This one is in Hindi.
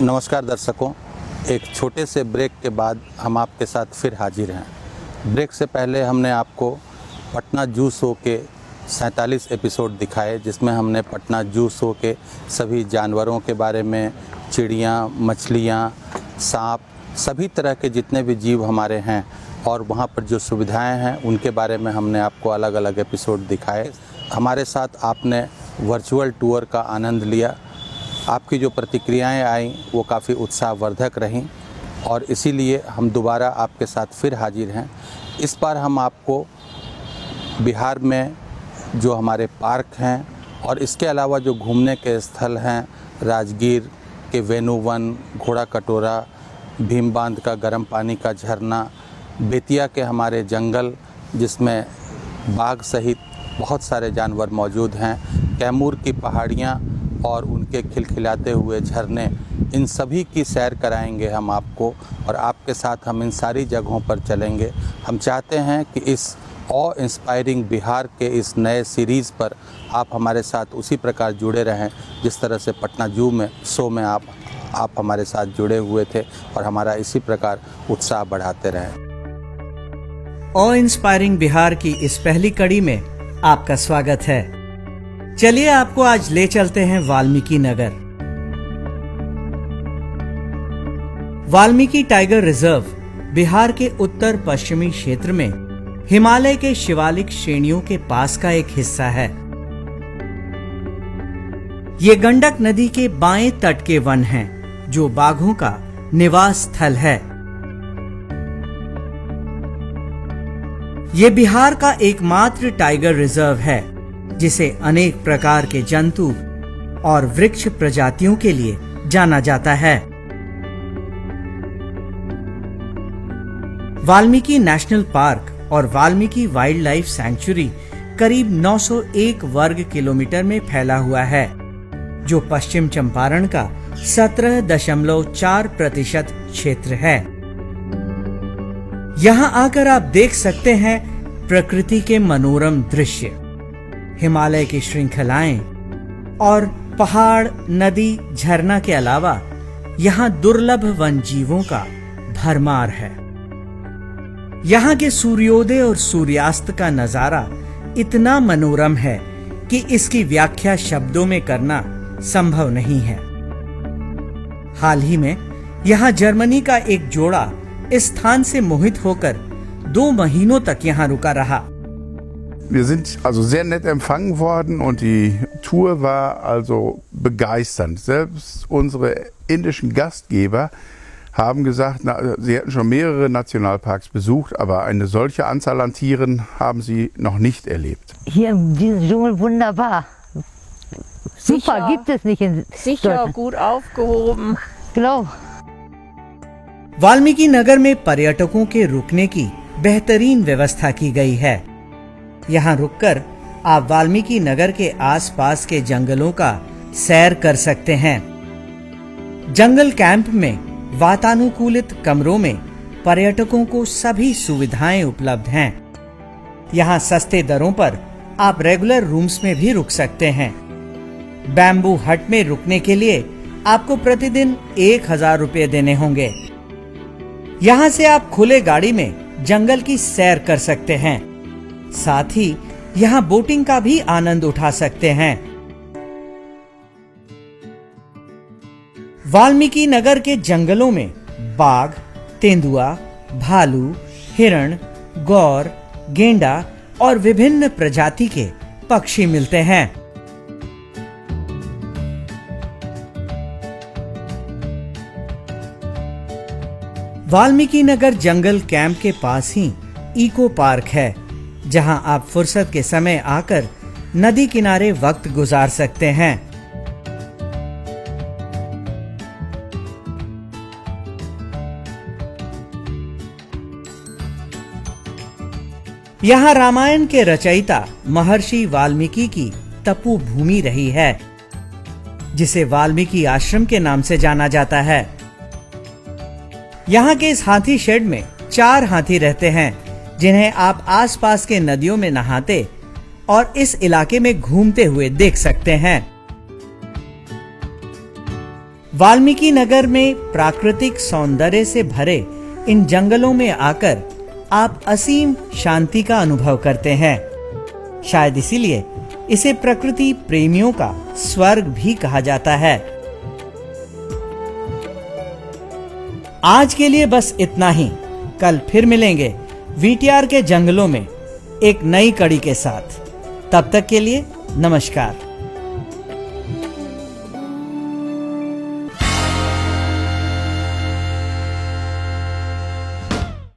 नमस्कार दर्शकों, एक छोटे से ब्रेक के बाद हम आपके साथ फिर हाजिर हैं। ब्रेक से पहले हमने आपको पटना जू शो के 47 एपिसोड दिखाए, जिसमें हमने पटना जू शो के सभी जानवरों के बारे में, चिड़ियाँ, मछलियाँ, सांप, सभी तरह के जितने भी जीव हमारे हैं और वहाँ पर जो सुविधाएं हैं उनके बारे में हमने आपको अलग अलग एपिसोड दिखाए। हमारे साथ आपने वर्चुअल टूर का आनंद लिया। आपकी जो प्रतिक्रियाएं आईं वो काफ़ी उत्साहवर्धक रहीं और इसीलिए हम दोबारा आपके साथ फिर हाजिर हैं। इस बार हम आपको बिहार में जो हमारे पार्क हैं और इसके अलावा जो घूमने के स्थल हैं, राजगीर के वेणुवन, घोड़ा कटोरा, भीम बांध का गर्म पानी का झरना, बेतिया के हमारे जंगल जिसमें बाघ सहित बहुत सारे जानवर मौजूद हैं, कैमूर की पहाड़ियाँ और उनके खिलखिलाते हुए झरने, इन सभी की सैर कराएंगे हम आपको और आपके साथ हम इन सारी जगहों पर चलेंगे। हम चाहते हैं कि इस ऑ इंस्पायरिंग बिहार के इस नए सीरीज़ पर आप हमारे साथ उसी प्रकार जुड़े रहें जिस तरह से पटना जू में शो में आप हमारे साथ जुड़े हुए थे और हमारा इसी प्रकार उत्साह बढ़ाते रहें। ऑ इंस्पायरिंग बिहार की इस पहली कड़ी में आपका स्वागत है। चलिए आपको आज ले चलते हैं वाल्मीकि नगर। वाल्मीकि टाइगर रिजर्व बिहार के उत्तर पश्चिमी क्षेत्र में हिमालय के शिवालिक श्रेणियों के पास का एक हिस्सा है। ये गंडक नदी के बाएं तट के वन हैं, जो बाघों का निवास स्थल है। ये बिहार का एकमात्र टाइगर रिजर्व है जिसे अनेक प्रकार के जंतु और वृक्ष प्रजातियों के लिए जाना जाता है। वाल्मीकि नेशनल पार्क और वाल्मीकि वाइल्ड लाइफ सैंक्चुरी करीब 901 वर्ग किलोमीटर में फैला हुआ है, जो पश्चिम चंपारण का 17.4% क्षेत्र है। यहाँ आकर आप देख सकते हैं प्रकृति के मनोरम दृश्य, हिमालय की श्रृंखलाएं और पहाड़, नदी, झरना के अलावा यहाँ दुर्लभ वन जीवों का भरमार है। यहाँ के सूर्योदय और सूर्यास्त का नजारा इतना मनोरम है कि इसकी व्याख्या शब्दों में करना संभव नहीं है। हाल ही में यहाँ जर्मनी का एक जोड़ा इस स्थान से मोहित होकर 2 महीनों तक यहाँ रुका रहा। Wir sind also sehr nett empfangen worden und die Tour war also begeisternd. Selbst unsere indischen Gastgeber haben gesagt, sie hätten schon mehrere Nationalparks besucht, aber eine solche Anzahl an Tieren haben sie noch nicht erlebt. Hier in diesem Dschungel wunderbar. Super, gibt es nicht in Sicher, gut aufgehoben. Genau. Valmiki Nagar में पर्यटकों के रुकने की बेहतरीन व्यवस्था की गई है। यहाँ रुककर आप वाल्मीकि नगर के आसपास के जंगलों का सैर कर सकते हैं। जंगल कैंप में वातानुकूलित कमरों में पर्यटकों को सभी सुविधाएं उपलब्ध हैं। यहाँ सस्ते दरों पर आप रेगुलर रूम्स में भी रुक सकते हैं। बैम्बू हट में रुकने के लिए आपको प्रतिदिन 1000 रुपये देने होंगे। यहाँ से आप खुले गाड़ी में जंगल की सैर कर सकते हैं। साथ ही यहाँ बोटिंग का भी आनंद उठा सकते हैं। वाल्मीकि नगर के जंगलों में बाघ, तेंदुआ, भालू, हिरण, गौर, गेंडा और विभिन्न प्रजाति के पक्षी मिलते हैं। वाल्मीकि नगर जंगल कैंप के पास ही इको पार्क है, जहां आप फुर्सत के समय आकर नदी किनारे वक्त गुजार सकते हैं। यहाँ रामायण के रचयिता महर्षि वाल्मीकि की तपो भूमि रही है, जिसे वाल्मीकि आश्रम के नाम से जाना जाता है। यहाँ के इस हाथी शेड में 4 हाथी रहते हैं, जिन्हें आप आसपास के नदियों में नहाते और इस इलाके में घूमते हुए देख सकते हैं। वाल्मीकि नगर में प्राकृतिक सौंदर्य से भरे इन जंगलों में आकर आप असीम शांति का अनुभव करते हैं। शायद इसीलिए इसे प्रकृति प्रेमियों का स्वर्ग भी कहा जाता है। आज के लिए बस इतना ही। कल फिर मिलेंगे वीटीआर के जंगलों में एक नई कड़ी के साथ। तब तक के लिए नमस्कार।